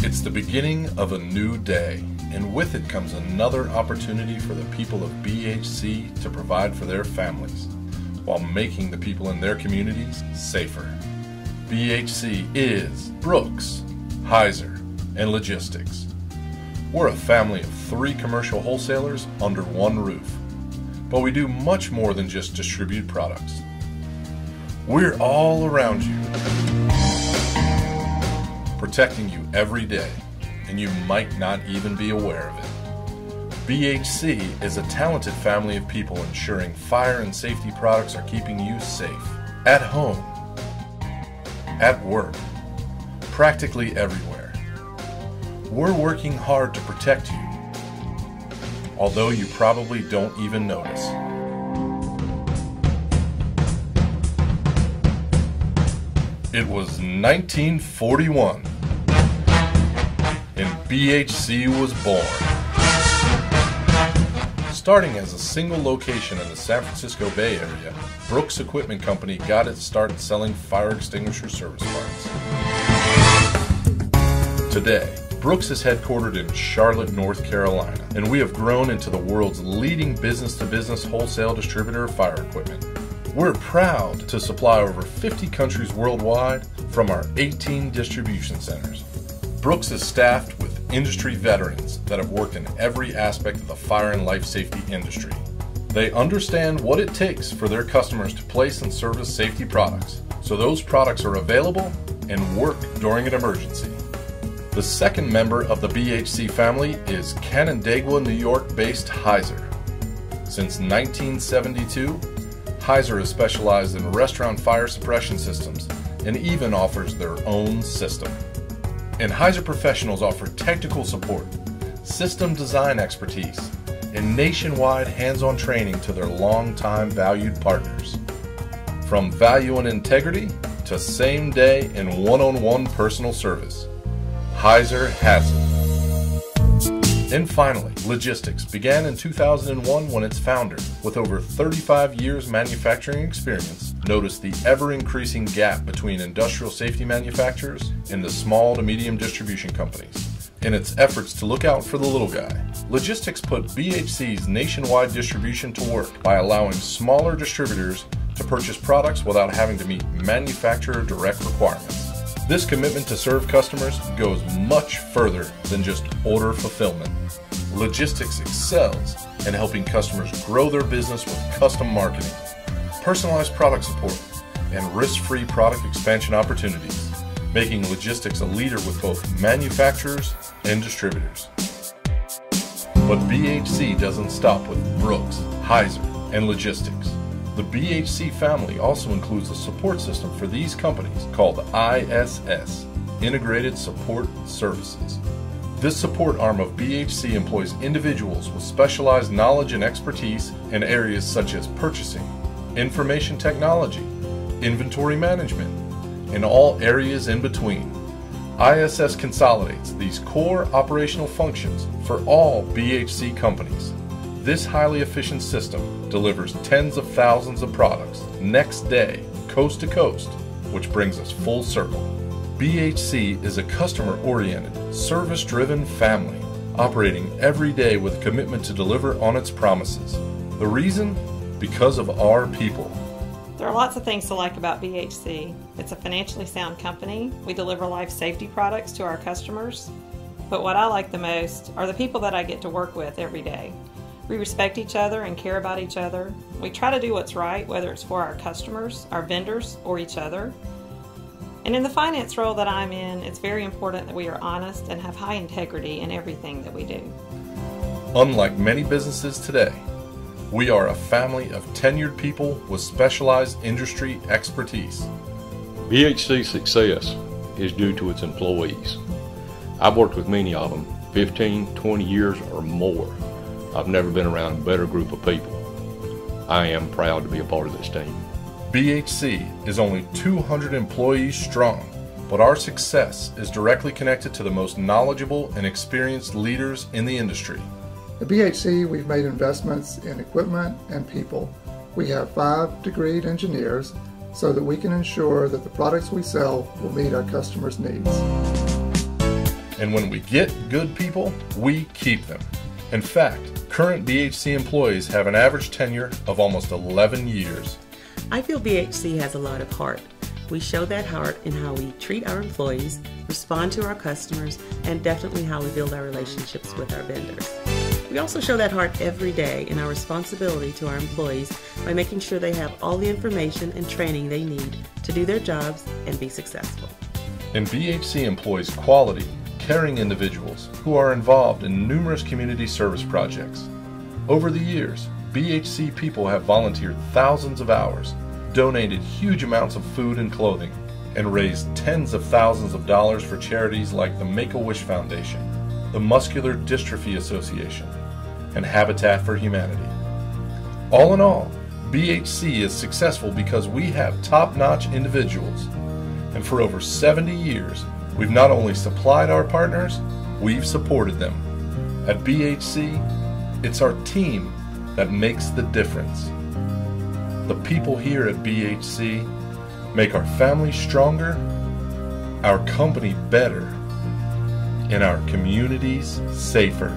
It's the beginning of a new day, and with it comes another opportunity for the people of BHC to provide for their families, while making the people in their communities safer. BHC is Brooks, Heiser, and Logistics. We're a family of 3 commercial wholesalers under one roof, but we do much more than just distribute products. We're all around you, protecting you every day, and you might not even be aware of it. BHC is a talented family of people ensuring fire and safety products are keeping you safe, at home, at work, practically everywhere. We're working hard to protect you, although you probably don't even notice. It was 1941, and BHC was born. Starting as a single location in the San Francisco Bay Area, Brooks Equipment Company got its start selling fire extinguisher service parts. Today, Brooks is headquartered in Charlotte, North Carolina, and we have grown into the world's leading business-to-business wholesale distributor of fire equipment. We're proud to supply over 50 countries worldwide from our 18 distribution centers. Brooks is staffed with industry veterans that have worked in every aspect of the fire and life safety industry. They understand what it takes for their customers to place and service safety products, so those products are available and work during an emergency. The second member of the BHC family is Canandaigua, New York-based Heiser. Since 1972, Heiser has specialized in restaurant fire suppression systems and even offers their own system. And Heiser professionals offer technical support, system design expertise, and nationwide hands-on training to their long-time valued partners. From value and integrity to same-day and one-on-one personal service, Heiser has it. And finally, Logistics began in 2001 when its founder, with over 35 years manufacturing experience, noticed the ever-increasing gap between industrial safety manufacturers and the small to medium distribution companies. In its efforts to look out for the little guy, Logistics put BHC's nationwide distribution to work by allowing smaller distributors to purchase products without having to meet manufacturer direct requirements. This commitment to serve customers goes much further than just order fulfillment. Logistics excels in helping customers grow their business with custom marketing, personalized product support, and risk-free product expansion opportunities, making Logistics a leader with both manufacturers and distributors. But BHC doesn't stop with Brooks, Heiser, and Logistics. The BHC family also includes a support system for these companies called ISS, Integrated Support Services. This support arm of BHC employs individuals with specialized knowledge and expertise in areas such as purchasing, information technology, inventory management, and all areas in between. ISS consolidates these core operational functions for all BHC companies. This highly efficient system delivers tens of thousands of products next day, coast to coast, which brings us full circle. BHC is a customer-oriented, service-driven family, operating every day with a commitment to deliver on its promises. The reason? Because of our people. There are lots of things to like about BHC. It's a financially sound company. We deliver life safety products to our customers. But what I like the most are the people that I get to work with every day. We respect each other and care about each other. We try to do what's right, whether it's for our customers, our vendors, or each other. And in the finance role that I'm in, it's very important that we are honest and have high integrity in everything that we do. Unlike many businesses today, we are a family of tenured people with specialized industry expertise. BHC's success is due to its employees. I've worked with many of them, 15, 20 years or more. I've never been around a better group of people. I am proud to be a part of this team. BHC is only 200 employees strong, but our success is directly connected to the most knowledgeable and experienced leaders in the industry. At BHC, we've made investments in equipment and people. We have 5 degreed engineers so that we can ensure that the products we sell will meet our customers' needs. And when we get good people, we keep them. In fact, current BHC employees have an average tenure of almost 11 years. I feel BHC has a lot of heart. We show that heart in how we treat our employees, respond to our customers, and definitely how we build our relationships with our vendors. We also show that heart every day in our responsibility to our employees by making sure they have all the information and training they need to do their jobs and be successful. And BHC employs quality, caring individuals who are involved in numerous community service projects. Over the years, BHC people have volunteered thousands of hours, donated huge amounts of food and clothing, and raised tens of thousands of dollars for charities like the Make-A-Wish Foundation, the Muscular Dystrophy Association, and Habitat for Humanity. All in all, BHC is successful because we have top-notch individuals, and for over 70 years, we've not only supplied our partners, we've supported them. At BHC, it's our team that makes the difference. The people here at BHC make our family stronger, our company better, and our communities safer.